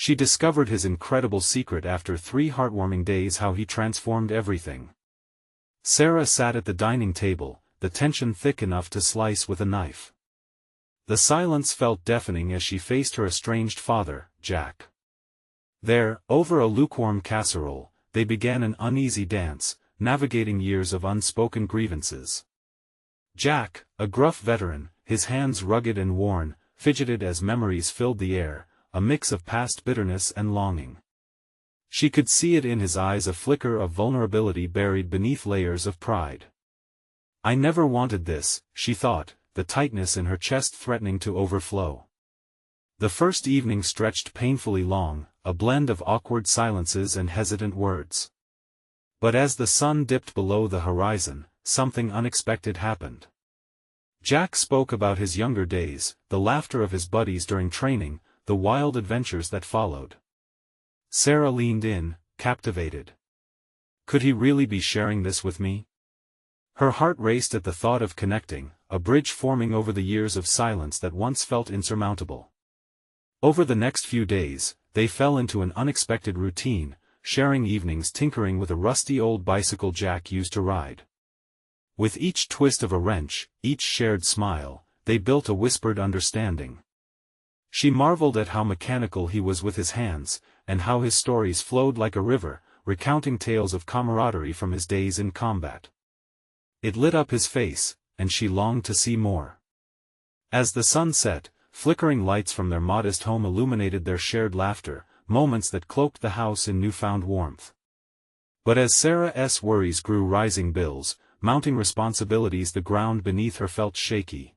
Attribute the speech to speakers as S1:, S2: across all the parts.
S1: She discovered his incredible secret after 3 heartwarming days, how he transformed everything. Sarah sat at the dining table, the tension thick enough to slice with a knife. The silence felt deafening as she faced her estranged father, Jack. There, over a lukewarm casserole, they began an uneasy dance, navigating years of unspoken grievances. Jack, a gruff veteran, his hands rugged and worn, fidgeted as memories filled the air, a mix of past bitterness and longing. She could see it in his eyes, a flicker of vulnerability buried beneath layers of pride. I never wanted this, she thought, the tightness in her chest threatening to overflow. The first evening stretched painfully long, a blend of awkward silences and hesitant words. But as the sun dipped below the horizon, something unexpected happened. Jack spoke about his younger days, the laughter of his buddies during training, the wild adventures that followed. Sarah leaned in, captivated. Could he really be sharing this with me? Her heart raced at the thought of connecting, a bridge forming over the years of silence that once felt insurmountable. Over the next few days, they fell into an unexpected routine, sharing evenings tinkering with a rusty old bicycle Jack used to ride. With each twist of a wrench, each shared smile, they built a whispered understanding. She marveled at how mechanical he was with his hands, and how his stories flowed like a river, recounting tales of camaraderie from his days in combat. It lit up his face, and she longed to see more. As the sun set, flickering lights from their modest home illuminated their shared laughter, moments that cloaked the house in newfound warmth. But as Sarah's worries grew, rising bills, mounting responsibilities, the ground beneath her felt shaky.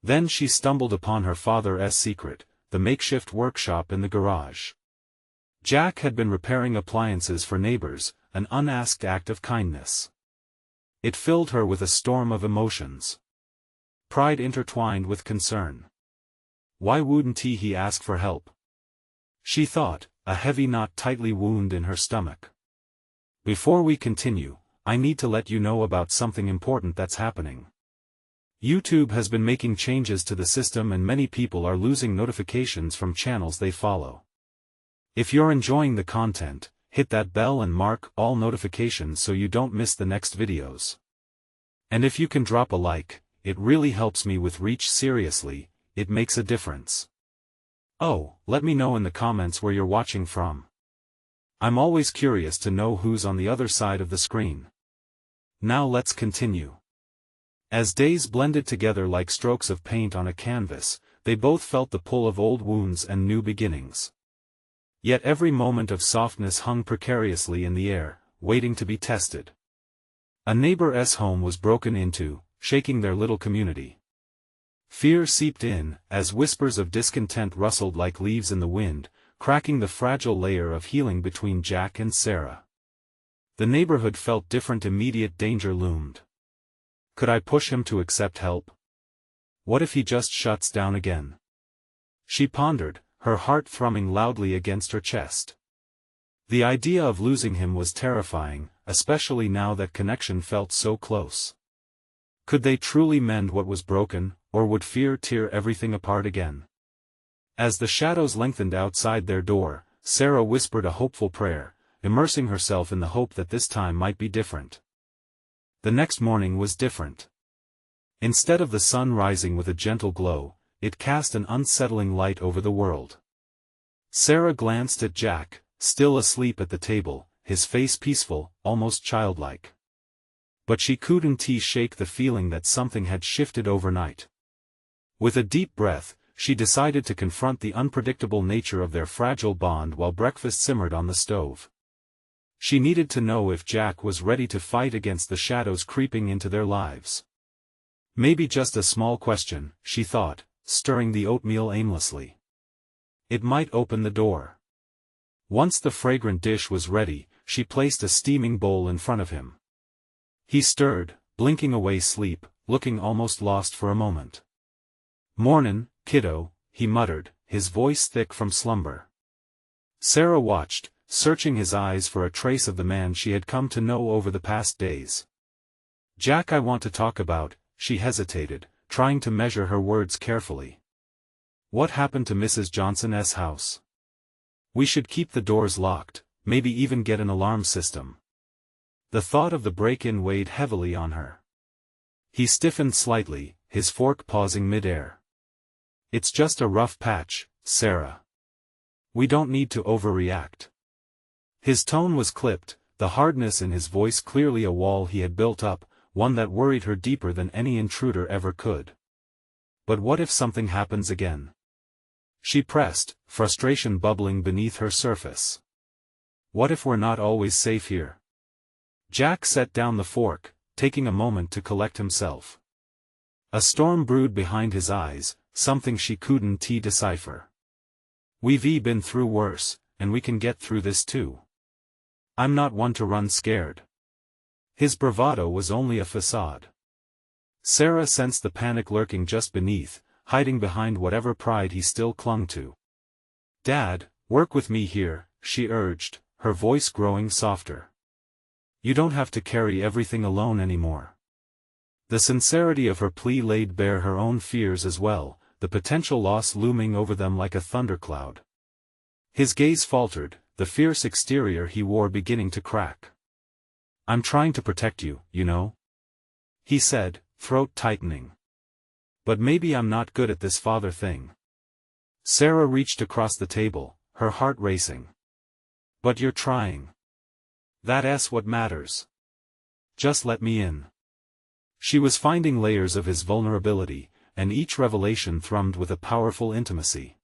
S1: Then she stumbled upon her father's secret, the makeshift workshop in the garage. Jack had been repairing appliances for neighbors, an unasked act of kindness. It filled her with a storm of emotions. Pride intertwined with concern. Why wouldn't he ask for help? She thought, a heavy knot tightly wound in her stomach. Before we continue, I need to let you know about something important that's happening. YouTube has been making changes to the system and many people are losing notifications from channels they follow. If you're enjoying the content, hit that bell and mark all notifications so you don't miss the next videos. And if you can drop a like, it really helps me with reach. Seriously, it makes a difference. Oh, let me know in the comments where you're watching from. I'm always curious to know who's on the other side of the screen. Now let's continue. As days blended together like strokes of paint on a canvas, they both felt the pull of old wounds and new beginnings. Yet every moment of softness hung precariously in the air, waiting to be tested. A neighbor's home was broken into, shaking their little community. Fear seeped in, as whispers of discontent rustled like leaves in the wind, cracking the fragile layer of healing between Jack and Sarah. The neighborhood felt different. Immediate danger loomed. Could I push him to accept help? What if he just shuts down again? She pondered, her heart thrumming loudly against her chest. The idea of losing him was terrifying, especially now that connection felt so close. Could they truly mend what was broken, or would fear tear everything apart again? As the shadows lengthened outside their door, Sarah whispered a hopeful prayer, immersing herself in the hope that this time might be different. The next morning was different. Instead of the sun rising with a gentle glow, it cast an unsettling light over the world. Sarah glanced at Jack, still asleep at the table, his face peaceful, almost childlike. But she couldn't shake the feeling that something had shifted overnight. With a deep breath, she decided to confront the unpredictable nature of their fragile bond while breakfast simmered on the stove. She needed to know if Jack was ready to fight against the shadows creeping into their lives. Maybe just a small question, she thought, stirring the oatmeal aimlessly. It might open the door. Once the fragrant dish was ready, she placed a steaming bowl in front of him. He stirred, blinking away sleep, looking almost lost for a moment. "Mornin', kiddo," he muttered, his voice thick from slumber. Sarah watched, searching his eyes for a trace of the man she had come to know over the past days. "Jack, I want to talk about," she hesitated, trying to measure her words carefully. "What happened to Mrs. Johnson's house?" We should keep the doors locked, maybe even get an alarm system. The thought of the break-in weighed heavily on her. He stiffened slightly, his fork pausing mid-air. It's just a rough patch, Sarah. We don't need to overreact. His tone was clipped, the hardness in his voice clearly a wall he had built up, one that worried her deeper than any intruder ever could. But what if something happens again? She pressed, frustration bubbling beneath her surface. What if we're not always safe here? Jack set down the fork, taking a moment to collect himself. A storm brewed behind his eyes, something she couldn't decipher. We've been through worse, and we can get through this too. I'm not one to run scared. His bravado was only a facade. Sarah sensed the panic lurking just beneath, hiding behind whatever pride he still clung to. Dad, work with me here, she urged, her voice growing softer. You don't have to carry everything alone anymore. The sincerity of her plea laid bare her own fears as well, the potential loss looming over them like a thundercloud. His gaze faltered, the fierce exterior he wore beginning to crack. I'm trying to protect you, you know? He said, throat tightening. But maybe I'm not good at this father thing. Sarah reached across the table, her heart racing. But you're trying. That's what matters. Just let me in. She was finding layers of his vulnerability, and each revelation thrummed with a powerful intimacy.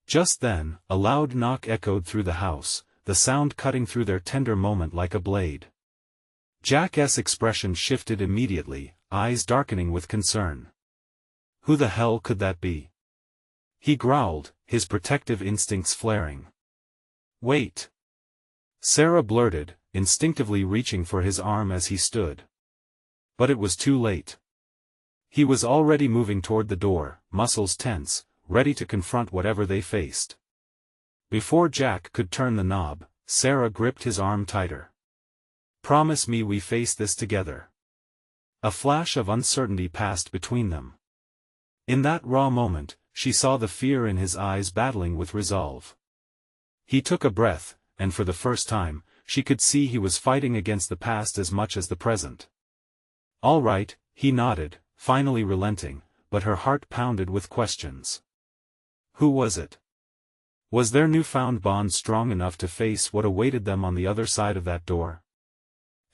S1: Just then, a loud knock echoed through the house, the sound cutting through their tender moment like a blade. Jack's expression shifted immediately, eyes darkening with concern. Who the hell could that be? He growled, his protective instincts flaring. Wait. Sarah blurted, instinctively reaching for his arm as he stood. But it was too late. He was already moving toward the door, muscles tense, ready to confront whatever they faced. Before Jack could turn the knob, Sarah gripped his arm tighter. Promise me we face this together. A flash of uncertainty passed between them. In that raw moment, she saw the fear in his eyes battling with resolve. He took a breath, and for the first time, she could see he was fighting against the past as much as the present. All right, he nodded, finally relenting, but her heart pounded with questions. Who was it? Was their newfound bond strong enough to face what awaited them on the other side of that door?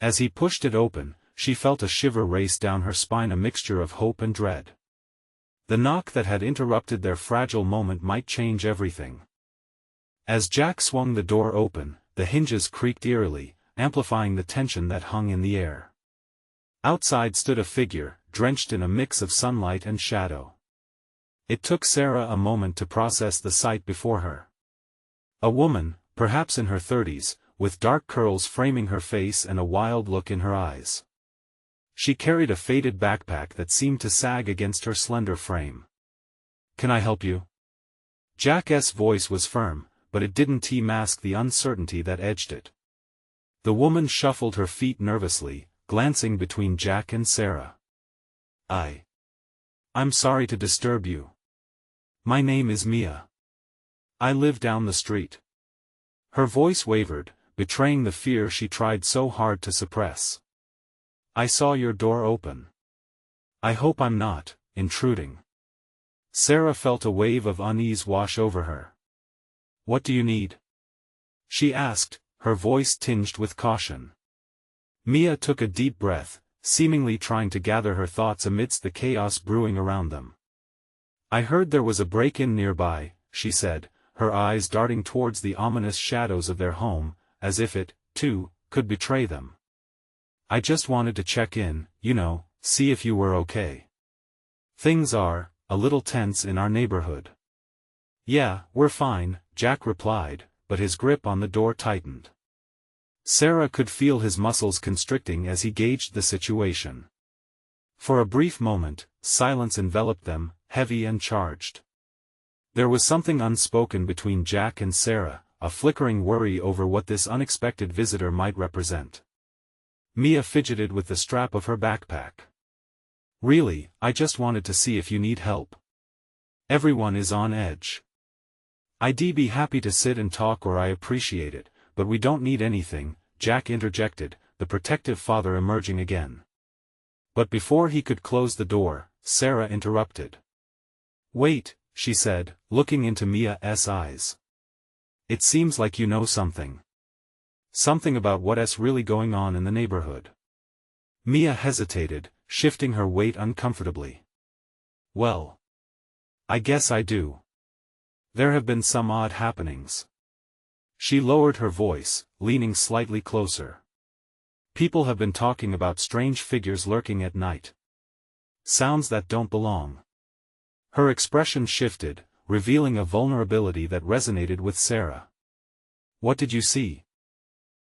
S1: As he pushed it open, she felt a shiver race down her spine, a mixture of hope and dread. The knock that had interrupted their fragile moment might change everything. As Jack swung the door open, the hinges creaked eerily, amplifying the tension that hung in the air. Outside stood a figure, drenched in a mix of sunlight and shadow. It took Sarah a moment to process the sight before her. A woman, perhaps in her 30s, with dark curls framing her face and a wild look in her eyes. She carried a faded backpack that seemed to sag against her slender frame. Can I help you? Jack's voice was firm, but it didn't mask the uncertainty that edged it. The woman shuffled her feet nervously, glancing between Jack and Sarah. I'm sorry to disturb you. My name is Mia. I live down the street. Her voice wavered, betraying the fear she tried so hard to suppress. I saw your door open. I hope I'm not intruding. Sarah felt a wave of unease wash over her. What do you need? She asked, her voice tinged with caution. Mia took a deep breath, seemingly trying to gather her thoughts amidst the chaos brewing around them. I heard there was a break-in nearby, she said, her eyes darting towards the ominous shadows of their home, as if it, too, could betray them. I just wanted to check in, see if you were okay. Things are a little tense in our neighborhood. Yeah, we're fine, Jack replied, but his grip on the door tightened. Sarah could feel his muscles constricting as he gauged the situation. For a brief moment, silence enveloped them, heavy and charged. There was something unspoken between Jack and Sarah, a flickering worry over what this unexpected visitor might represent. Mia fidgeted with the strap of her backpack. Really, I just wanted to see if you need help. Everyone is on edge. I'd be happy to sit and talk, or I appreciate it, but we don't need anything, Jack interjected, the protective father emerging again. But before he could close the door, Sarah interrupted. Wait, she said, looking into Mia's eyes. It seems like you know something. Something about what's really going on in the neighborhood. Mia hesitated, shifting her weight uncomfortably. Well, I guess I do. There have been some odd happenings. She lowered her voice, leaning slightly closer. People have been talking about strange figures lurking at night. Sounds that don't belong. Her expression shifted, revealing a vulnerability that resonated with Sarah. What did you see?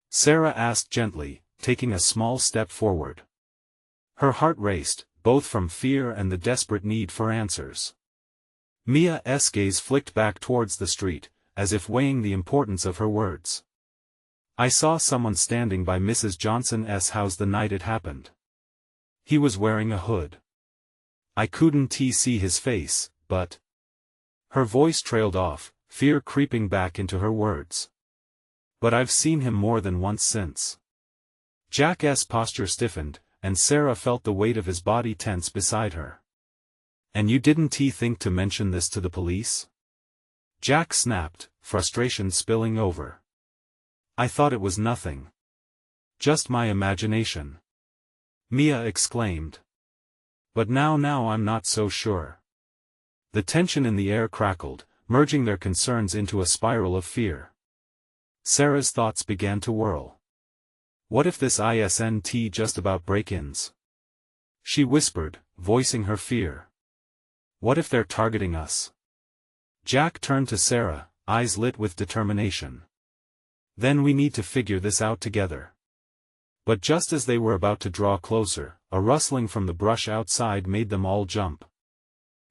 S1: Sarah asked gently, taking a small step forward. Her heart raced, both from fear and the desperate need for answers. Mia's gaze flicked back towards the street, as if weighing the importance of her words. I saw someone standing by Mrs. Johnson's house the night it happened. He was wearing a hood. I couldn't see his face, but... Her voice trailed off, fear creeping back into her words. But I've seen him more than once since. Jack's posture stiffened, and Sarah felt the weight of his body tense beside her. And you didn't think to mention this to the police? Jack snapped, frustration spilling over. I thought it was nothing. Just my imagination. Mia exclaimed. But now I'm not so sure. The tension in the air crackled, merging their concerns into a spiral of fear. Sarah's thoughts began to whirl. What if this isn't just about break-ins? She whispered, voicing her fear. What if they're targeting us? Jack turned to Sarah, eyes lit with determination. Then we need to figure this out together. But just as they were about to draw closer, a rustling from the brush outside made them all jump.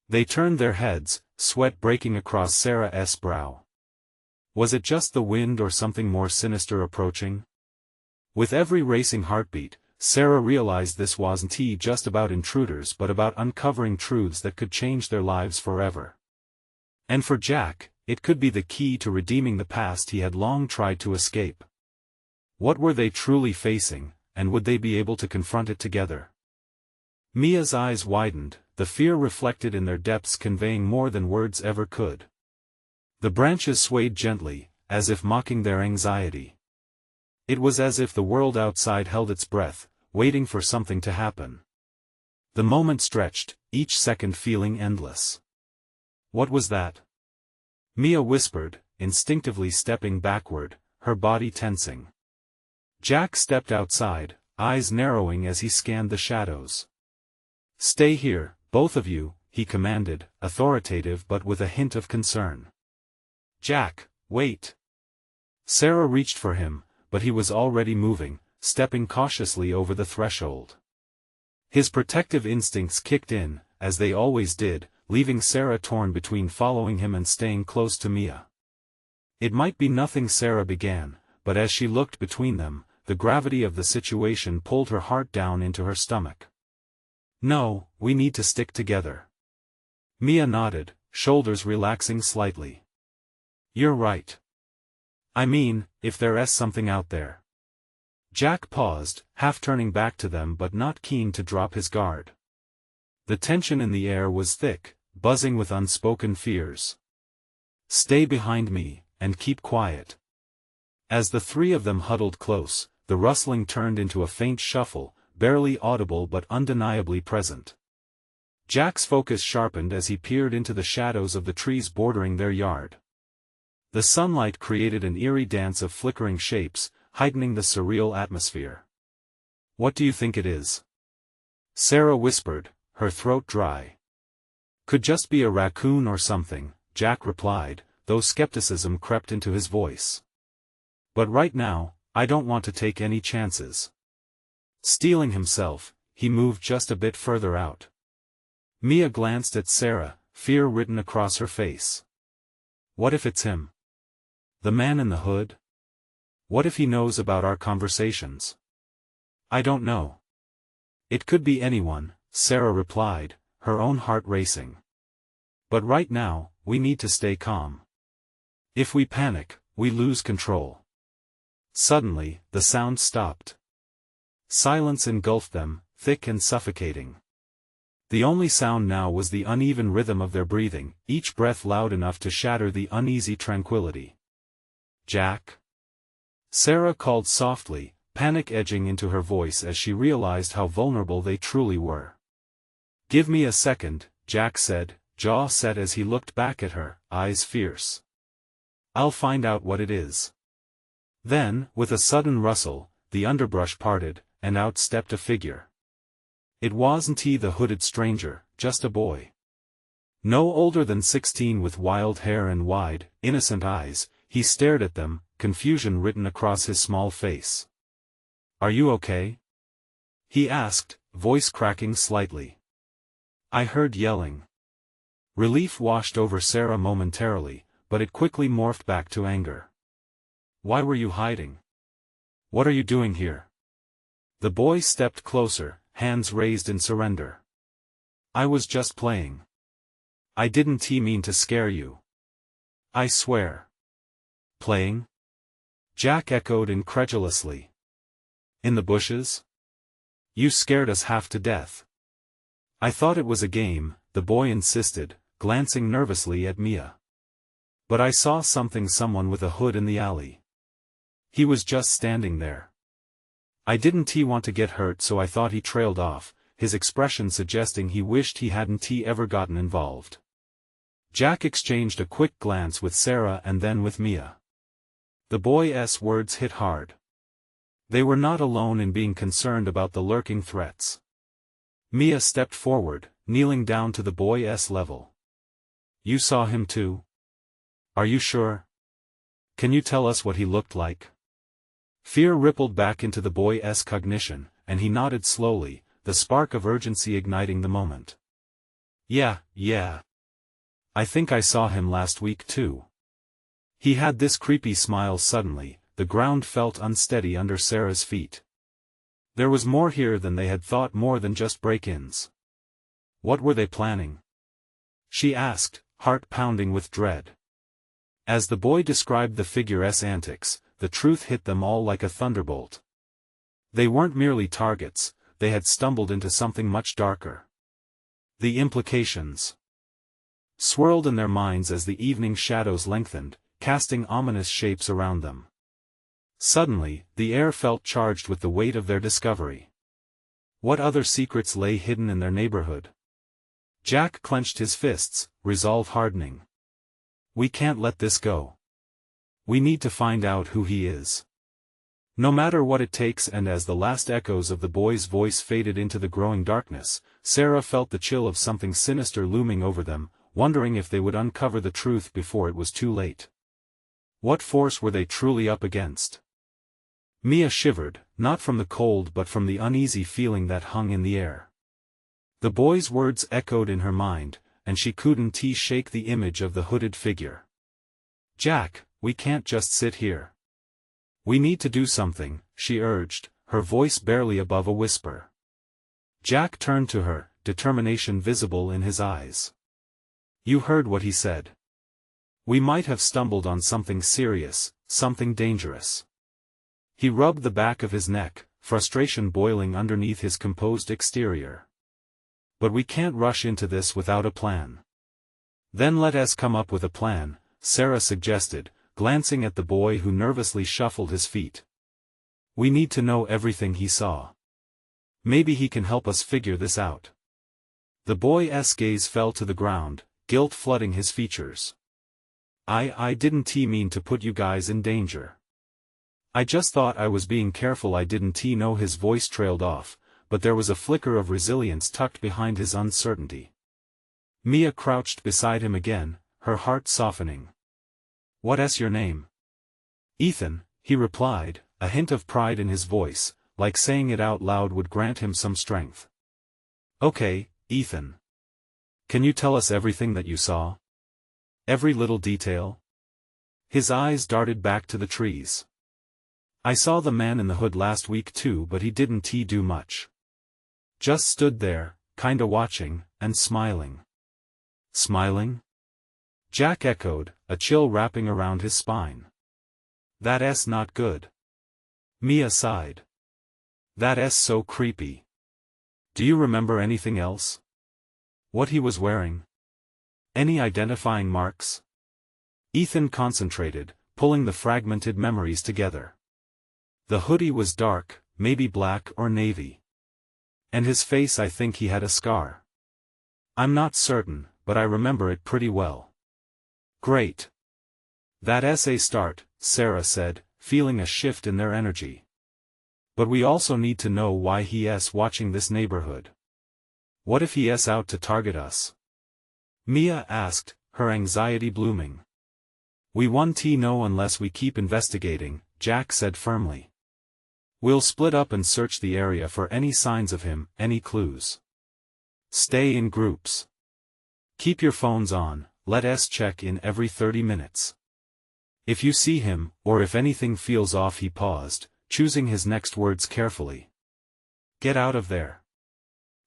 S1: They turned their heads, sweat breaking across Sarah's brow. Was it just the wind or something more sinister approaching? With every racing heartbeat, Sarah realized this wasn't just about intruders but about uncovering truths that could change their lives forever. And for Jack, it could be the key to redeeming the past he had long tried to escape. What were they truly facing, and would they be able to confront it together? Mia's eyes widened, the fear reflected in their depths conveying more than words ever could. The branches swayed gently, as if mocking their anxiety. It was as if the world outside held its breath, waiting for something to happen. The moment stretched, each second feeling endless. What was that? Mia whispered, instinctively stepping backward, her body tensing. Jack stepped outside, eyes narrowing as he scanned the shadows. Stay here, both of you, he commanded, authoritative but with a hint of concern. Jack, wait. Sarah reached for him, but he was already moving, stepping cautiously over the threshold. His protective instincts kicked in, as they always did, leaving Sarah torn between following him and staying close to Mia. It might be nothing, Sarah began, but as she looked between them, the gravity of the situation pulled her heart down into her stomach. No, we need to stick together. Mia nodded, shoulders relaxing slightly. You're right. I mean, if there's something out there. Jack paused, half turning back to them but not keen to drop his guard. The tension in the air was thick, buzzing with unspoken fears. Stay behind me, and keep quiet. As the three of them huddled close, the rustling turned into a faint shuffle, barely audible but undeniably present. Jack's focus sharpened as he peered into the shadows of the trees bordering their yard. The sunlight created an eerie dance of flickering shapes, heightening the surreal atmosphere. What do you think it is? Sarah whispered, her throat dry. Could just be a raccoon or something, Jack replied, though skepticism crept into his voice. But right now, I don't want to take any chances. Steeling himself, he moved just a bit further out. Mia glanced at Sarah, fear written across her face. What if it's him? The man in the hood? What if he knows about our conversations? I don't know. It could be anyone, Sarah replied, her own heart racing. But right now, we need to stay calm. If we panic, we lose control. Suddenly, the sound stopped. Silence engulfed them, thick and suffocating. The only sound now was the uneven rhythm of their breathing, each breath loud enough to shatter the uneasy tranquility. "Jack?" Sarah called softly, panic edging into her voice as she realized how vulnerable they truly were. "Give me a second," Jack said, jaw set as he looked back at her, eyes fierce. "I'll find out what it is." Then, with a sudden rustle, the underbrush parted, and out stepped a figure. It wasn't he, the hooded stranger, just a boy. No older than 16, with wild hair and wide, innocent eyes. He stared at them, confusion written across his small face. "Are you okay?" he asked, voice cracking slightly. "I heard yelling." Relief washed over Sarah momentarily, but it quickly morphed back to anger. "Why were you hiding? What are you doing here?" The boy stepped closer, hands raised in surrender. "I was just playing. I didn't mean to scare you. I swear." "Playing?" Jack echoed incredulously. "In the bushes? You scared us half to death." "I thought it was a game," the boy insisted, glancing nervously at Mia. "But I saw someone with a hood in the alley. He was just standing there. I didn't want to get hurt, so I thought he trailed off," his expression suggesting he wished he hadn't ever gotten involved. Jack exchanged a quick glance with Sarah and then with Mia. The boy's words hit hard. They were not alone in being concerned about the lurking threats. Mia stepped forward, kneeling down to the boy's level. "You saw him too? Are you sure? Can you tell us what he looked like?" Fear rippled back into the boy's cognition, and he nodded slowly, the spark of urgency igniting the moment. Yeah. I think I saw him last week too." He had this creepy smile suddenly, the ground felt unsteady under Sarah's feet. There was more here than they had thought, more than just break-ins. What were they planning? She asked, heart pounding with dread. As the boy described the figure's antics, the truth hit them all like a thunderbolt. They weren't merely targets, they had stumbled into something much darker. The implications swirled in their minds as the evening shadows lengthened, casting ominous shapes around them. Suddenly, the air felt charged with the weight of their discovery. What other secrets lay hidden in their neighborhood? Jack clenched his fists, resolve hardening. "We can't let this go. We need to find out who he is. No matter what it takes." And as the last echoes of the boy's voice faded into the growing darkness, Sarah felt the chill of something sinister looming over them, wondering if they would uncover the truth before it was too late. What force were they truly up against? Mia shivered, not from the cold but from the uneasy feeling that hung in the air. The boy's words echoed in her mind, and she couldn't shake the image of the hooded figure. "Jack, we can't just sit here. We need to do something," she urged, her voice barely above a whisper. Jack turned to her, determination visible in his eyes. "You heard what he said. We might have stumbled on something serious, something dangerous." He rubbed the back of his neck, frustration boiling underneath his composed exterior. "But we can't rush into this without a plan." "Then let us come up with a plan," Sarah suggested, glancing at the boy who nervously shuffled his feet. "We need to know everything he saw. Maybe he can help us figure this out." The boy's gaze fell to the ground, guilt flooding his features. I didn't mean to put you guys in danger. I just thought I was being careful." "I didn't know." His voice trailed off, but there was a flicker of resilience tucked behind his uncertainty. Mia crouched beside him again, her heart softening. "What's your name?" "Ethan," he replied, a hint of pride in his voice, like saying it out loud would grant him some strength. "Okay, Ethan. Can you tell us everything that you saw? Every little detail?" His eyes darted back to the trees. "I saw the man in the hood last week too, but he didn't do much. Just stood there, kinda watching, and smiling." "Smiling?" Jack echoed, a chill wrapping around his spine. That's not good. Mia sighed. That's so creepy. Do you remember anything else? What he was wearing? Any identifying marks? Ethan concentrated, pulling the fragmented memories together. The hoodie was dark, maybe black or navy. And his face, I think he had a scar. I'm not certain, but I remember it pretty well. Great. That's a start, Sarah said, feeling a shift in their energy. But we also need to know why he's watching this neighborhood. What if he's out to target us? Mia asked, her anxiety blooming. We won't know unless we keep investigating, Jack said firmly. We'll split up and search the area for any signs of him, any clues. Stay in groups. Keep your phones on, let us check in every 30 minutes. If you see him, or if anything feels off. He paused, choosing his next words carefully. Get out of there.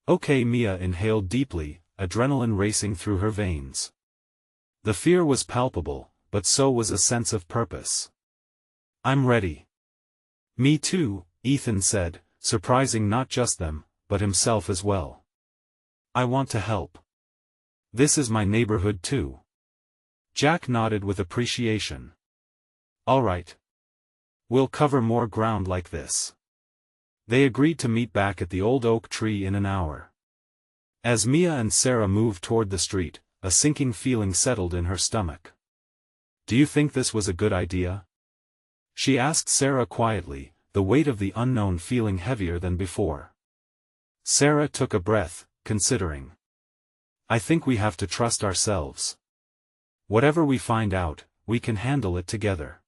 S1: Okay. Mia inhaled deeply, adrenaline racing through her veins. The fear was palpable, but so was a sense of purpose. I'm ready. Me too, Ethan said, surprising not just them, but himself as well. I want to help. This is my neighborhood too. Jack nodded with appreciation. All right. We'll cover more ground like this. They agreed to meet back at the old oak tree in an hour. As Mia and Sarah moved toward the street, a sinking feeling settled in her stomach. Do you think this was a good idea? She asked Sarah quietly, the weight of the unknown feeling heavier than before. Sarah took a breath, considering. I think we have to trust ourselves. Whatever we find out, we can handle it together.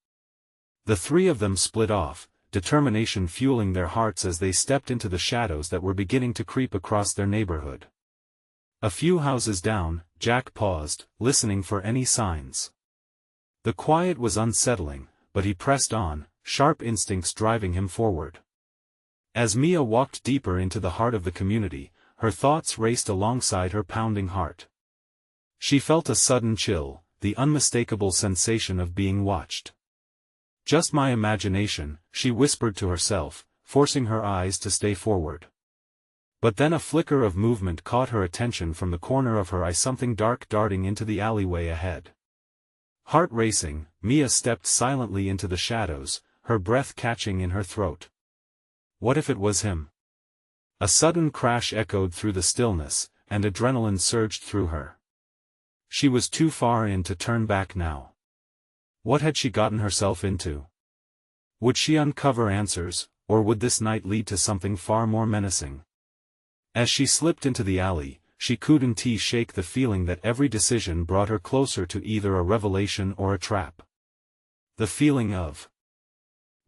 S1: The three of them split off, determination fueling their hearts as they stepped into the shadows that were beginning to creep across their neighborhood. A few houses down, Jack paused, listening for any signs. The quiet was unsettling, but he pressed on, sharp instincts driving him forward. As Mia walked deeper into the heart of the community, her thoughts raced alongside her pounding heart. She felt a sudden chill, the unmistakable sensation of being watched. Just my imagination, she whispered to herself, forcing her eyes to stay forward. But then a flicker of movement caught her attention from the corner of her eye, something dark darting into the alleyway ahead. Heart racing, Mia stepped silently into the shadows, her breath catching in her throat. What if it was him? A sudden crash echoed through the stillness, and adrenaline surged through her. She was too far in to turn back now. What had she gotten herself into? Would she uncover answers, or would this night lead to something far more menacing? As she slipped into the alley, she couldn't shake the feeling that every decision brought her closer to either a revelation or a trap. The feeling of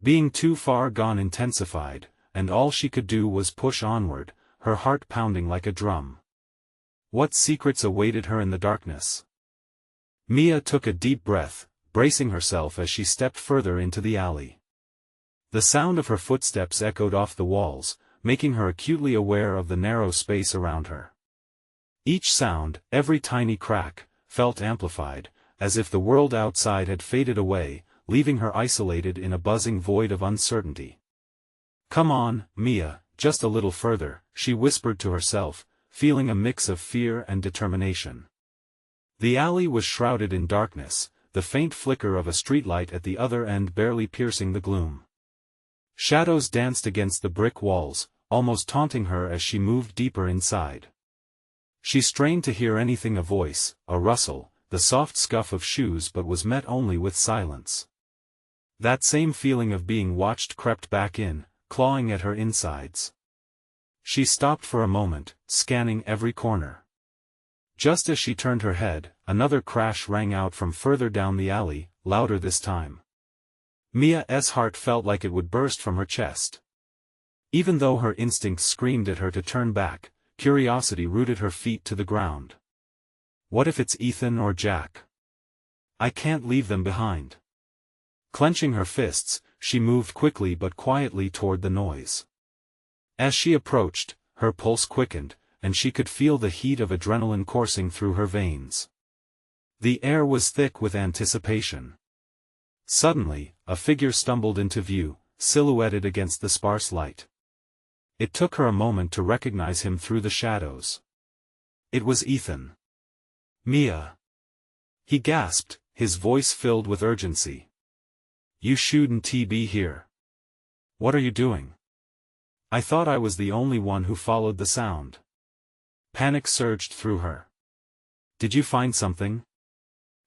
S1: being too far gone intensified, and all she could do was push onward, her heart pounding like a drum. What secrets awaited her in the darkness? Mia took a deep breath, bracing herself as she stepped further into the alley. The sound of her footsteps echoed off the walls, making her acutely aware of the narrow space around her. Each sound, every tiny crack, felt amplified, as if the world outside had faded away, leaving her isolated in a buzzing void of uncertainty. Come on, Mia, just a little further, she whispered to herself, feeling a mix of fear and determination. The alley was shrouded in darkness, the faint flicker of a streetlight at the other end barely piercing the gloom. Shadows danced against the brick walls, almost taunting her as she moved deeper inside. She strained to hear anything, a voice, a rustle, the soft scuff of shoes, but was met only with silence. That same feeling of being watched crept back in, clawing at her insides. She stopped for a moment, scanning every corner. Just as she turned her head, another crash rang out from further down the alley, louder this time. Mia's heart felt like it would burst from her chest. Even though her instincts screamed at her to turn back, curiosity rooted her feet to the ground. What if it's Ethan or Jack? I can't leave them behind. Clenching her fists, she moved quickly but quietly toward the noise. As she approached, her pulse quickened, and she could feel the heat of adrenaline coursing through her veins. The air was thick with anticipation. Suddenly, a figure stumbled into view, silhouetted against the sparse light. It took her a moment to recognize him through the shadows. It was Ethan. "Mia!" he gasped, his voice filled with urgency. "You shouldn't be here. What are you doing?" "I thought I was the only one who followed the sound." Panic surged through her. "Did you find something?"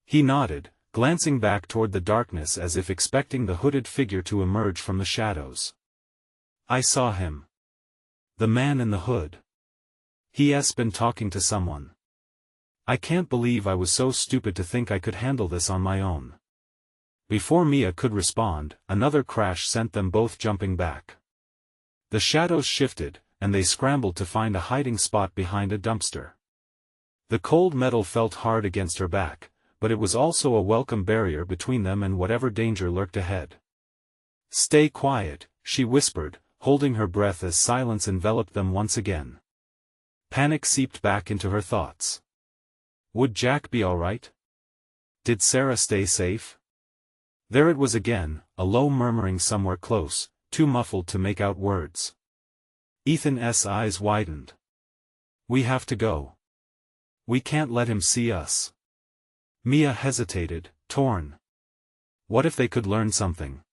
S1: He nodded, glancing back toward the darkness as if expecting the hooded figure to emerge from the shadows. "I saw him. The man in the hood. He's been talking to someone. I can't believe I was so stupid to think I could handle this on my own." Before Mia could respond, another crash sent them both jumping back. The shadows shifted, and they scrambled to find a hiding spot behind a dumpster. The cold metal felt hard against her back, but it was also a welcome barrier between them and whatever danger lurked ahead. "Stay quiet," she whispered, holding her breath as silence enveloped them once again. Panic seeped back into her thoughts. Would Jack be all right? Did Sarah stay safe? There it was again, a low murmuring somewhere close, too muffled to make out words. Ethan's eyes widened. "We have to go. We can't let him see us." Mia hesitated, torn. What if they could learn something?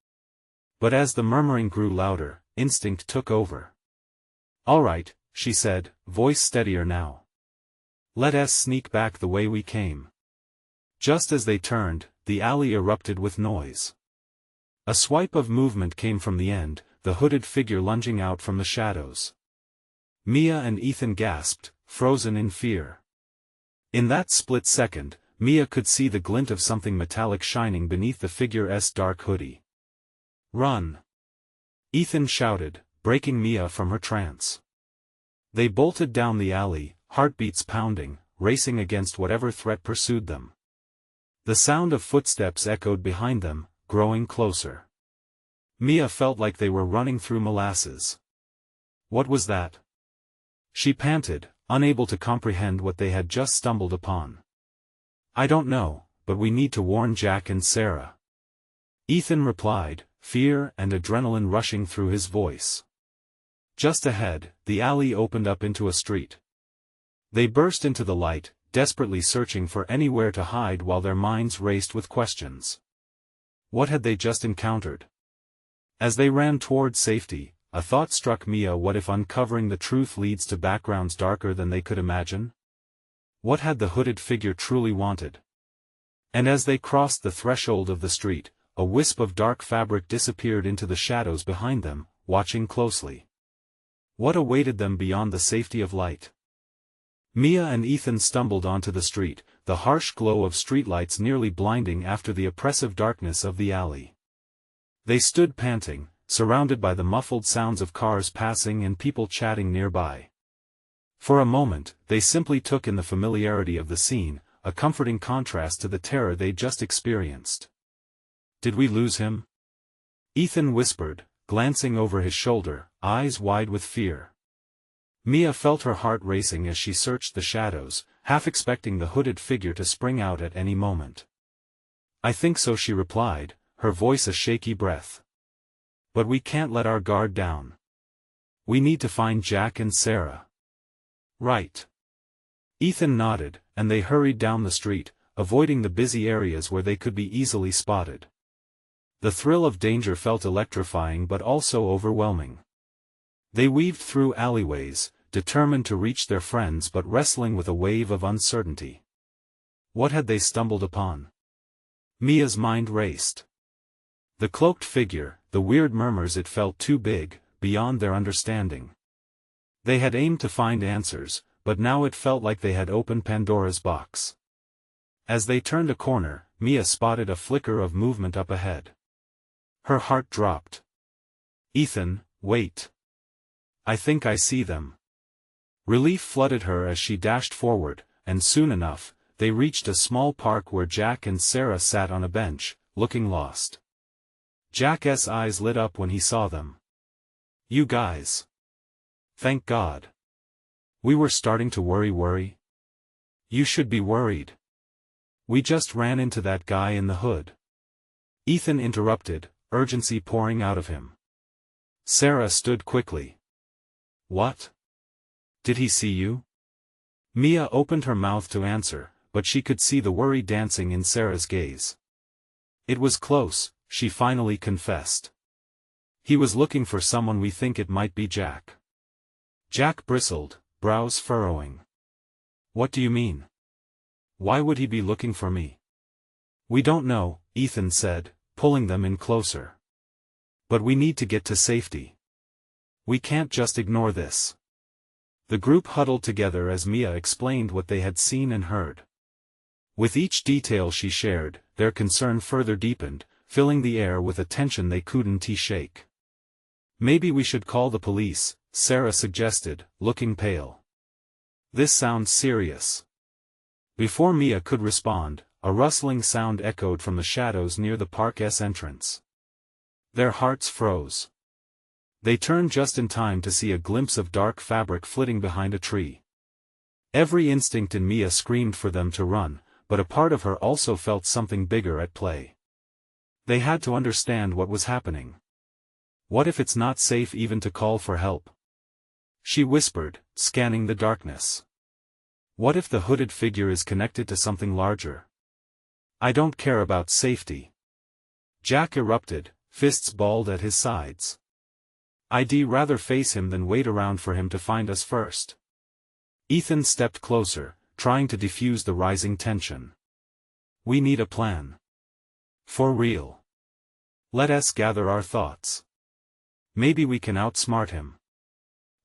S1: But as the murmuring grew louder, instinct took over. "All right," she said, voice steadier now. "Let us sneak back the way we came." Just as they turned, the alley erupted with noise. A swipe of movement came from the end, the hooded figure lunging out from the shadows. Mia and Ethan gasped, frozen in fear. In that split second, Mia could see the glint of something metallic shining beneath the figure's dark hoodie. "Run!" Ethan shouted, breaking Mia from her trance. They bolted down the alley, heartbeats pounding, racing against whatever threat pursued them. The sound of footsteps echoed behind them, growing closer. Mia felt like they were running through molasses. What was that? She panted, unable to comprehend what they had just stumbled upon. "I don't know, but we need to warn Jack and Sarah." Ethan replied, fear and adrenaline rushing through his voice. Just ahead, the alley opened up into a street. They burst into the light, desperately searching for anywhere to hide while their minds raced with questions. What had they just encountered? As they ran toward safety, a thought struck Mia: what if uncovering the truth leads to backgrounds darker than they could imagine? What had the hooded figure truly wanted? And as they crossed the threshold of the street, a wisp of dark fabric disappeared into the shadows behind them, watching closely. What awaited them beyond the safety of light? Mia and Ethan stumbled onto the street, the harsh glow of streetlights nearly blinding after the oppressive darkness of the alley. They stood panting, surrounded by the muffled sounds of cars passing and people chatting nearby. For a moment, they simply took in the familiarity of the scene, a comforting contrast to the terror they'd just experienced. "Did we lose him?" Ethan whispered, glancing over his shoulder, eyes wide with fear. Mia felt her heart racing as she searched the shadows, half expecting the hooded figure to spring out at any moment. "I think so," she replied, her voice a shaky breath. "But we can't let our guard down. We need to find Jack and Sarah." "Right." Ethan nodded, and they hurried down the street, avoiding the busy areas where they could be easily spotted. The thrill of danger felt electrifying but also overwhelming. They weaved through alleyways, determined to reach their friends but wrestling with a wave of uncertainty. What had they stumbled upon? Mia's mind raced. The cloaked figure, the weird murmurs, it felt too big, beyond their understanding. They had aimed to find answers, but now it felt like they had opened Pandora's box. As they turned a corner, Mia spotted a flicker of movement up ahead. Her heart dropped. "Ethan, wait. I think I see them." Relief flooded her as she dashed forward, and soon enough, they reached a small park where Jack and Sarah sat on a bench, looking lost. Jack's eyes lit up when he saw them. "You guys. Thank God. We were starting to worry." "You should be worried." We just ran into that guy in the hood. Ethan interrupted, urgency pouring out of him. Sarah stood quickly. What? Did he see you? Mia opened her mouth to answer, but she could see the worry dancing in Sarah's gaze. It was close, she finally confessed. He was looking for someone. We think it might be Jack. Jack bristled, brows furrowing. What do you mean? Why would he be looking for me? We don't know, Ethan said, pulling them in closer. But we need to get to safety. We can't just ignore this. The group huddled together as Mia explained what they had seen and heard. With each detail she shared, their concern further deepened, filling the air with a tension they couldn't shake. Maybe we should call the police, Sarah suggested, looking pale. This sounds serious. Before Mia could respond, a rustling sound echoed from the shadows near the park's entrance. Their hearts froze. They turned just in time to see a glimpse of dark fabric flitting behind a tree. Every instinct in Mia screamed for them to run, but a part of her also felt something bigger at play. They had to understand what was happening. What if it's not safe even to call for help? She whispered, scanning the darkness. What if the hooded figure is connected to something larger? I don't care about safety. Jack erupted, fists balled at his sides. I'd rather face him than wait around for him to find us first. Ethan stepped closer, trying to defuse the rising tension. We need a plan. For real. Let us gather our thoughts. Maybe we can outsmart him.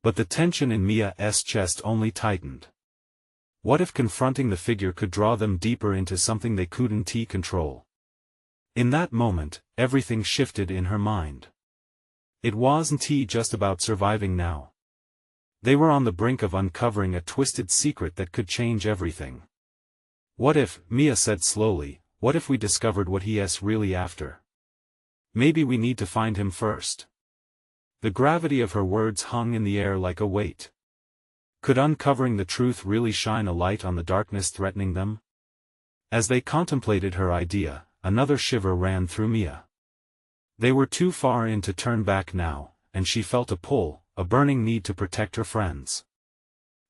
S1: But the tension in Mia's chest only tightened. What if confronting the figure could draw them deeper into something they couldn't control? In that moment, everything shifted in her mind. It wasn't just about surviving now. They were on the brink of uncovering a twisted secret that could change everything. What if, Mia said slowly, what if we discovered what he's really after? Maybe we need to find him first. The gravity of her words hung in the air like a weight. Could uncovering the truth really shine a light on the darkness threatening them? As they contemplated her idea, another shiver ran through Mia. They were too far in to turn back now, and she felt a pull, a burning need to protect her friends.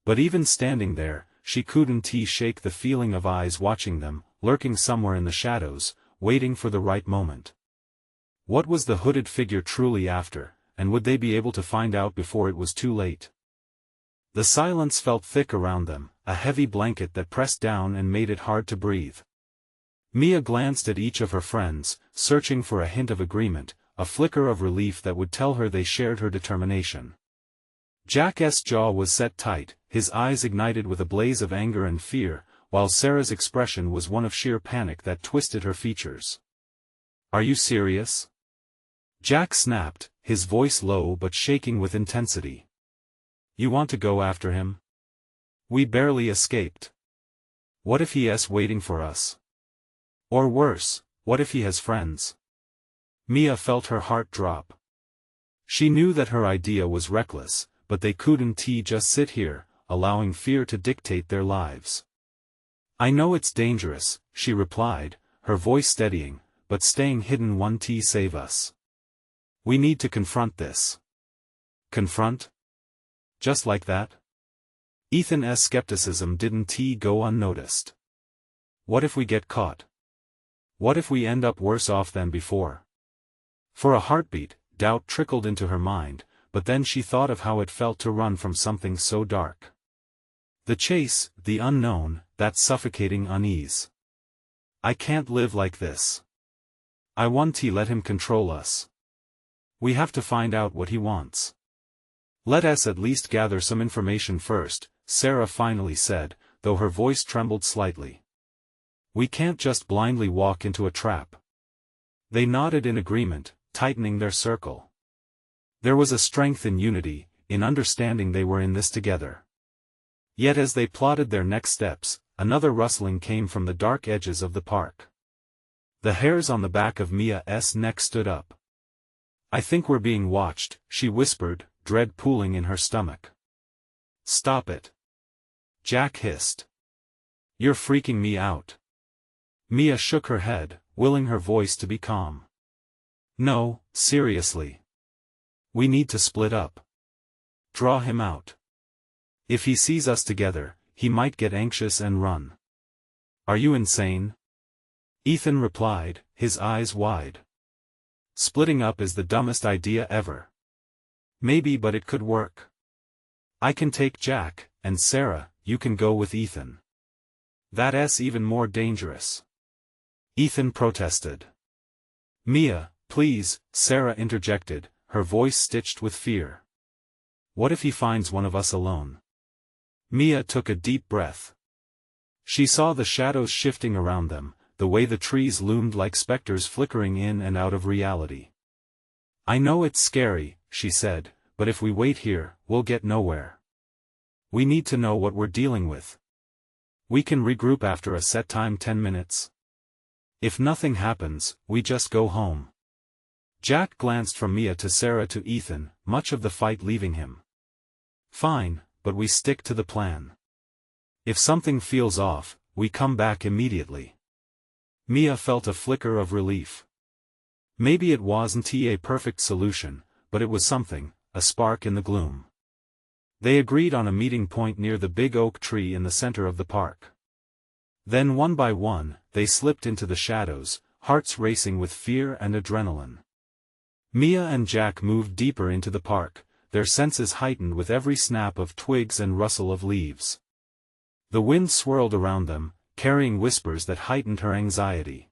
S1: But even standing there, she couldn't shake the feeling of eyes watching them, lurking somewhere in the shadows, waiting for the right moment. What was the hooded figure truly after, and would they be able to find out before it was too late? The silence felt thick around them, a heavy blanket that pressed down and made it hard to breathe. Mia glanced at each of her friends, searching for a hint of agreement, a flicker of relief that would tell her they shared her determination. Jack's jaw was set tight, his eyes ignited with a blaze of anger and fear, while Sarah's expression was one of sheer panic that twisted her features. Are you serious? Jack snapped, his voice low but shaking with intensity. You want to go after him? We barely escaped. What if he's waiting for us? Or worse, what if he has friends? Mia felt her heart drop. She knew that her idea was reckless, but they couldn't just sit here, allowing fear to dictate their lives. I know it's dangerous, she replied, her voice steadying, but staying hidden won't save us. We need to confront this. Confront? Just like that? Ethan's skepticism didn't go unnoticed. What if we get caught? What if we end up worse off than before? For a heartbeat, doubt trickled into her mind, but then she thought of how it felt to run from something so dark. The chase, the unknown, that suffocating unease. I can't live like this. I want to let him control us. We have to find out what he wants. Let us at least gather some information first, Sarah finally said, though her voice trembled slightly. We can't just blindly walk into a trap. They nodded in agreement, tightening their circle. There was a strength in unity, in understanding they were in this together. Yet as they plotted their next steps, another rustling came from the dark edges of the park. The hairs on the back of Mia's neck stood up. I think we're being watched, she whispered, dread pooling in her stomach. Stop it. Jack hissed. You're freaking me out. Mia shook her head, willing her voice to be calm. No, seriously. We need to split up. Draw him out. If he sees us together, he might get anxious and run. Are you insane? Ethan replied, his eyes wide. Splitting up is the dumbest idea ever. Maybe, but it could work. I can take Jack, and Sarah, you can go with Ethan. That's even more dangerous. Ethan protested. Mia, please, Sarah interjected, her voice stitched with fear. What if he finds one of us alone? Mia took a deep breath. She saw the shadows shifting around them, the way the trees loomed like specters flickering in and out of reality. I know it's scary, she said, but if we wait here, we'll get nowhere. We need to know what we're dealing with. We can regroup after a set time, 10 minutes. If nothing happens, we just go home. Jack glanced from Mia to Sarah to Ethan, much of the fight leaving him. Fine, but we stick to the plan. If something feels off, we come back immediately. Mia felt a flicker of relief. Maybe it wasn't a perfect solution, but it was something, a spark in the gloom. They agreed on a meeting point near the big oak tree in the center of the park. Then one by one, they slipped into the shadows, hearts racing with fear and adrenaline. Mia and Jack moved deeper into the park, their senses heightened with every snap of twigs and rustle of leaves. The wind swirled around them, carrying whispers that heightened her anxiety.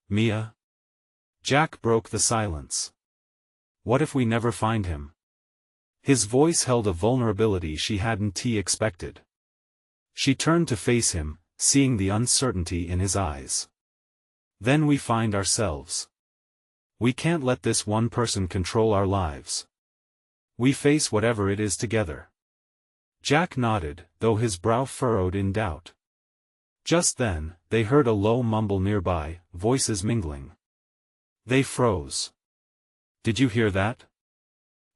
S1: Mia? Jack broke the silence. What if we never find him? His voice held a vulnerability she hadn't expected. She turned to face him, seeing the uncertainty in his eyes. Then we find ourselves. We can't let this one person control our lives. We face whatever it is together. Jack nodded, though his brow furrowed in doubt. Just then, they heard a low mumble nearby, voices mingling. They froze. Did you hear that?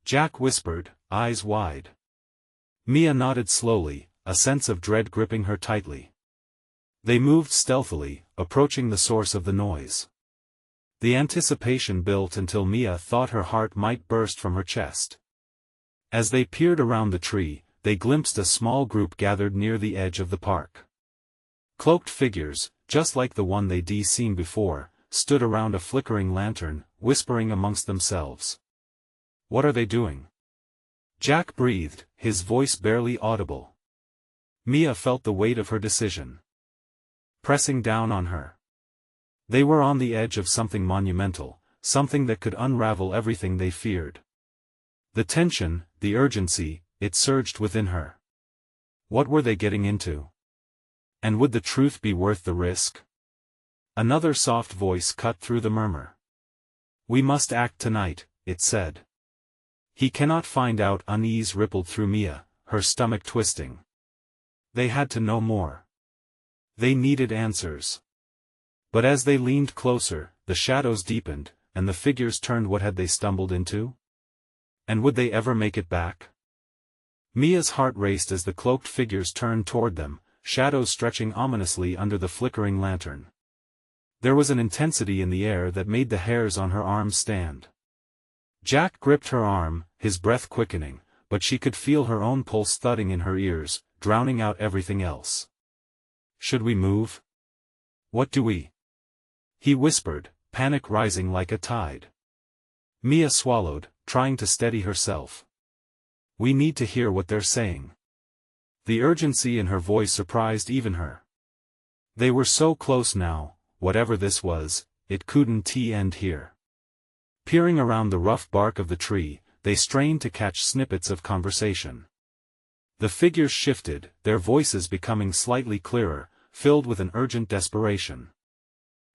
S1: Jack whispered, eyes wide. Mia nodded slowly, a sense of dread gripping her tightly. They moved stealthily, approaching the source of the noise. The anticipation built until Mia thought her heart might burst from her chest. As they peered around the tree, they glimpsed a small group gathered near the edge of the park. Cloaked figures, just like the one they'd seen before, stood around a flickering lantern, whispering amongst themselves. What are they doing? Jack breathed, his voice barely audible. Mia felt the weight of her decision pressing down on her. They were on the edge of something monumental, something that could unravel everything they feared. The tension, the urgency, it surged within her. What were they getting into? And would the truth be worth the risk? Another soft voice cut through the murmur. We must act tonight, it said. He cannot find out. Unease rippled through Mia, her stomach twisting. They had to know more. They needed answers. But as they leaned closer, the shadows deepened, and the figures turned. What had they stumbled into? And would they ever make it back? Mia's heart raced as the cloaked figures turned toward them, shadows stretching ominously under the flickering lantern. There was an intensity in the air that made the hairs on her arms stand. Jack gripped her arm, his breath quickening, but she could feel her own pulse thudding in her ears, drowning out everything else. Should we move? What do we? He whispered, panic rising like a tide. Mia swallowed, trying to steady herself. We need to hear what they're saying. The urgency in her voice surprised even her. They were so close now, whatever this was, it couldn't end here. Peering around the rough bark of the tree, they strained to catch snippets of conversation. The figures shifted, their voices becoming slightly clearer, filled with an urgent desperation.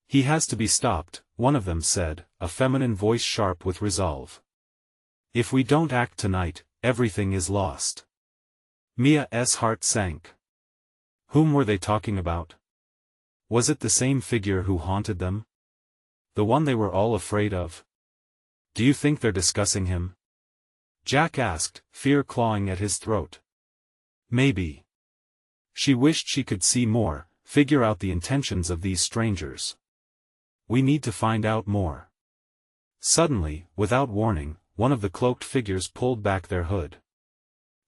S1: He has to be stopped, one of them said, a feminine voice sharp with resolve. If we don't act tonight, everything is lost. Mia's heart sank. Whom were they talking about? Was it the same figure who haunted them? The one they were all afraid of? Do you think they're discussing him? Jack asked, fear clawing at his throat. Maybe. She wished she could see more, figure out the intentions of these strangers. We need to find out more. Suddenly, without warning, one of the cloaked figures pulled back their hood.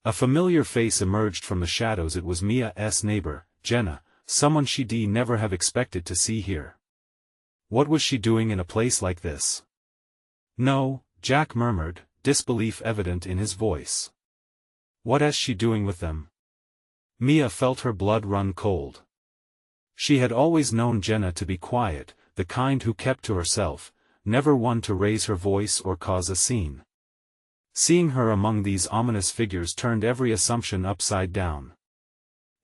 S1: A familiar face emerged from the shadows. It was Mia's neighbor, Jenna, someone she'd never have expected to see here. What was she doing in a place like this? No, Jack murmured, disbelief evident in his voice. What is she doing with them? Mia felt her blood run cold. She had always known Jenna to be quiet, the kind who kept to herself, never one to raise her voice or cause a scene. Seeing her among these ominous figures turned every assumption upside down.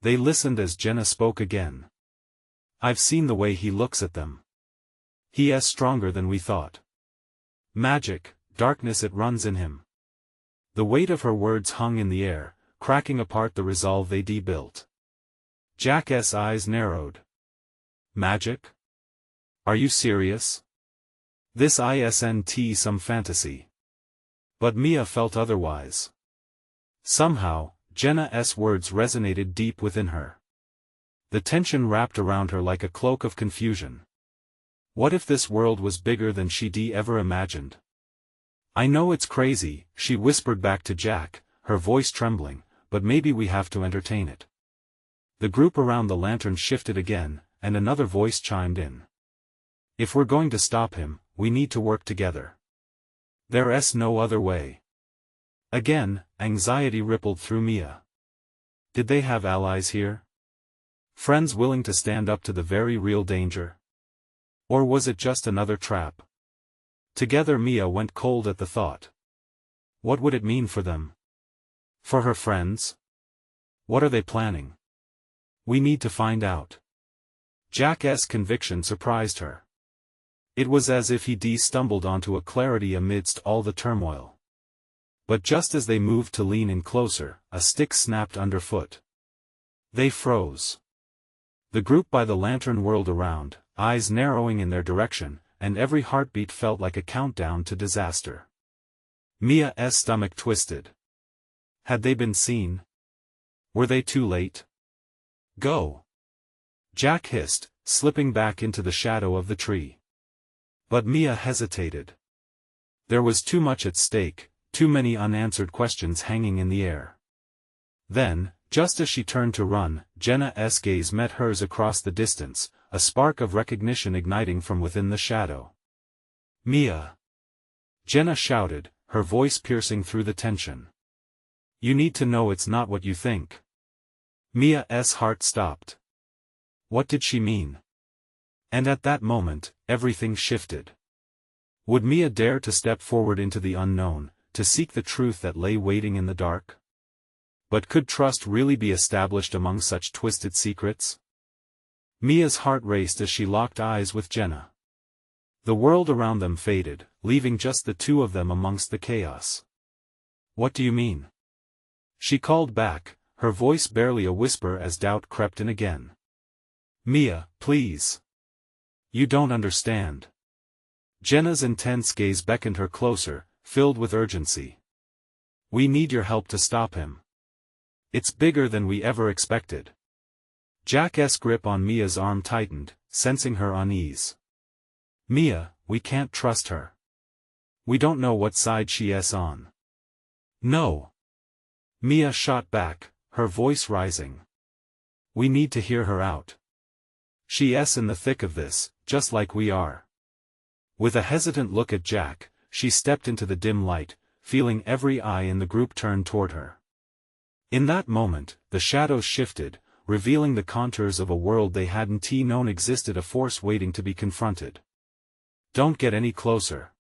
S1: They listened as Jenna spoke again. I've seen the way he looks at them. He is stronger than we thought. Magic, darkness, it runs in him. The weight of her words hung in the air, cracking apart the resolve they'd built. Jack's eyes narrowed. Magic? Are you serious? This isn't some fantasy. But Mia felt otherwise. Somehow, Jenna's words resonated deep within her. The tension wrapped around her like a cloak of confusion. What if this world was bigger than she'd ever imagined? I know it's crazy, she whispered back to Jack, her voice trembling, but maybe we have to entertain it. The group around the lantern shifted again, and another voice chimed in. If we're going to stop him, we need to work together. There's no other way. Again, anxiety rippled through Mia. Did they have allies here? Friends willing to stand up to the very real danger? Or was it just another trap? Together Mia went cold at the thought. What would it mean for them? For her friends? What are they planning? We need to find out. Jack's conviction surprised her. It was as if he'd stumbled onto a clarity amidst all the turmoil. But just as they moved to lean in closer, a stick snapped underfoot. They froze. The group by the lantern whirled around, eyes narrowing in their direction, and every heartbeat felt like a countdown to disaster. Mia's stomach twisted. Had they been seen? Were they too late? Go! Jack hissed, slipping back into the shadow of the tree. But Mia hesitated. There was too much at stake, too many unanswered questions hanging in the air. Then, just as she turned to run, Jenna's gaze met hers across the distance, a spark of recognition igniting from within the shadow. Mia! Jenna shouted, her voice piercing through the tension. You need to know it's not what you think. Mia's heart stopped. What did she mean? And at that moment, everything shifted. Would Mia dare to step forward into the unknown, to seek the truth that lay waiting in the dark? But could trust really be established among such twisted secrets? Mia's heart raced as she locked eyes with Jenna. The world around them faded, leaving just the two of them amongst the chaos. What do you mean? She called back, her voice barely a whisper as doubt crept in again. Mia, please. You don't understand. Jenna's intense gaze beckoned her closer, filled with urgency. We need your help to stop him. It's bigger than we ever expected. Jack's grip on Mia's arm tightened, sensing her unease. Mia, we can't trust her. We don't know what side she's on. No. Mia shot back, her voice rising. We need to hear her out. She's in the thick of this, just like we are. With a hesitant look at Jack, she stepped into the dim light, feeling every eye in the group turn toward her. In that moment, the shadows shifted, revealing the contours of a world they hadn't known existed, a force waiting to be confronted. Don't get any closer.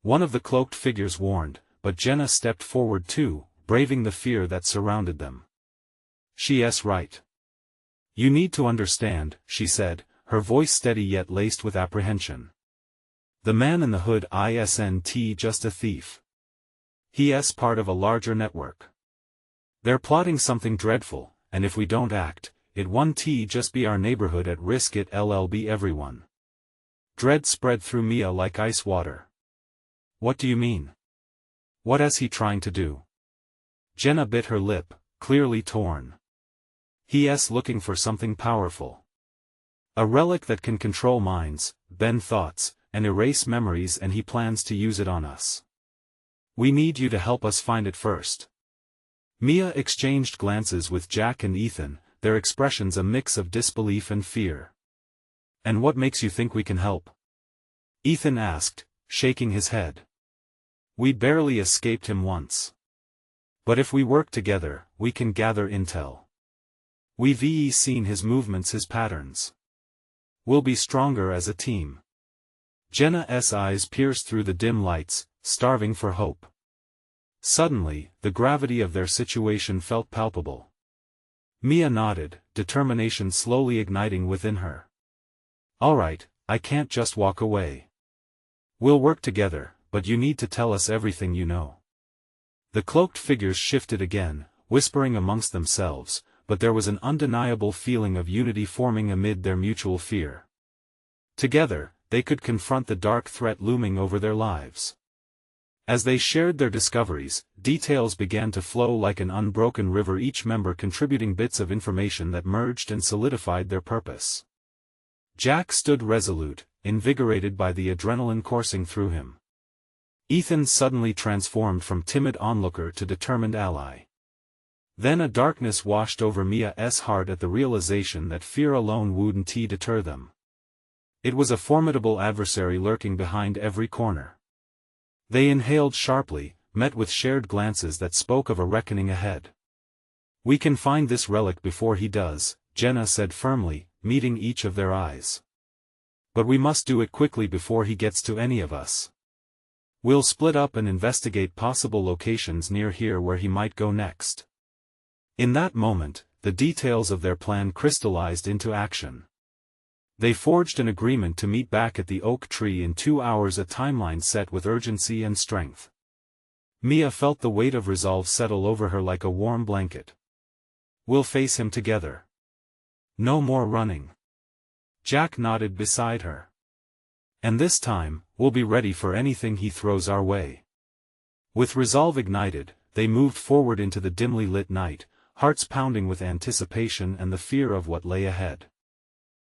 S1: One of the cloaked figures warned, but Jenna stepped forward too, braving the fear that surrounded them. She's right. You need to understand, she said, her voice steady yet laced with apprehension. The man in the hood isn't just a thief. He's part of a larger network. They're plotting something dreadful, and if we don't act, it won't just be our neighborhood at risk, it'll be everyone. Dread spread through Mia like ice water. What do you mean? What is he trying to do? Jenna bit her lip, clearly torn. He's looking for something powerful. A relic that can control minds, bend thoughts, and erase memories, and he plans to use it on us. We need you to help us find it first. Mia exchanged glances with Jack and Ethan, their expressions a mix of disbelief and fear. And what makes you think we can help? Ethan asked, shaking his head. We barely escaped him once. But if we work together, we can gather intel. We've seen his movements, his patterns. We'll be stronger as a team. Jenna's eyes pierced through the dim lights, starving for hope. Suddenly, the gravity of their situation felt palpable. Mia nodded, determination slowly igniting within her. All right, I can't just walk away. We'll work together, but you need to tell us everything you know. The cloaked figures shifted again, whispering amongst themselves, but there was an undeniable feeling of unity forming amid their mutual fear. Together, they could confront the dark threat looming over their lives. As they shared their discoveries, details began to flow like an unbroken river, each member contributing bits of information that merged and solidified their purpose. Jack stood resolute, invigorated by the adrenaline coursing through him. Ethan suddenly transformed from timid onlooker to determined ally. Then a darkness washed over Mia's heart at the realization that fear alone wouldn't deter them. It was a formidable adversary lurking behind every corner. They inhaled sharply, met with shared glances that spoke of a reckoning ahead. We can find this relic before he does, Jenna said firmly, meeting each of their eyes. But we must do it quickly before he gets to any of us. We'll split up and investigate possible locations near here where he might go next. In that moment, the details of their plan crystallized into action. They forged an agreement to meet back at the oak tree in 2 hours, a timeline set with urgency and strength. Mia felt the weight of resolve settle over her like a warm blanket. We'll face him together. No more running. Jack nodded beside her. And this time, we'll be ready for anything he throws our way. With resolve ignited, they moved forward into the dimly lit night, hearts pounding with anticipation and the fear of what lay ahead.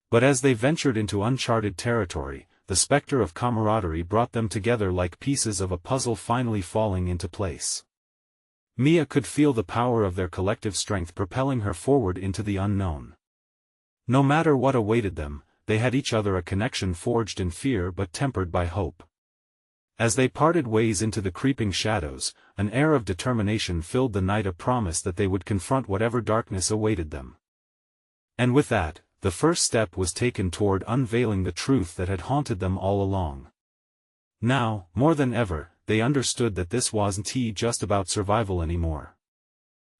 S1: But as they ventured into uncharted territory, the specter of camaraderie brought them together like pieces of a puzzle finally falling into place. Mia could feel the power of their collective strength propelling her forward into the unknown. No matter what awaited them, they had each other, a connection forged in fear but tempered by hope. As they parted ways into the creeping shadows, an air of determination filled the night, a promise that they would confront whatever darkness awaited them. And with that, the first step was taken toward unveiling the truth that had haunted them all along. Now, more than ever, they understood that this wasn't just about survival anymore.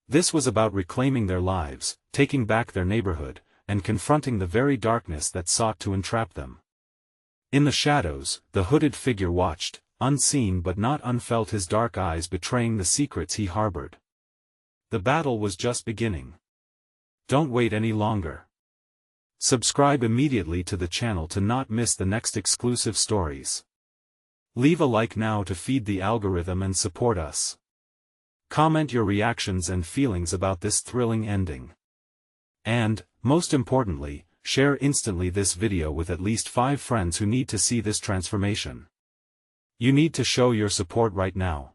S1: This was about reclaiming their lives, taking back their neighborhood, and confronting the very darkness that sought to entrap them. In the shadows, the hooded figure watched, unseen but not unfelt, his dark eyes betraying the secrets he harbored. The battle was just beginning. Don't wait any longer. Subscribe immediately to the channel to not miss the next exclusive stories. Leave a like now to feed the algorithm and support us. Comment your reactions and feelings about this thrilling ending. And, most importantly, share instantly this video with at least 5 friends who need to see this transformation. You need to show your support right now.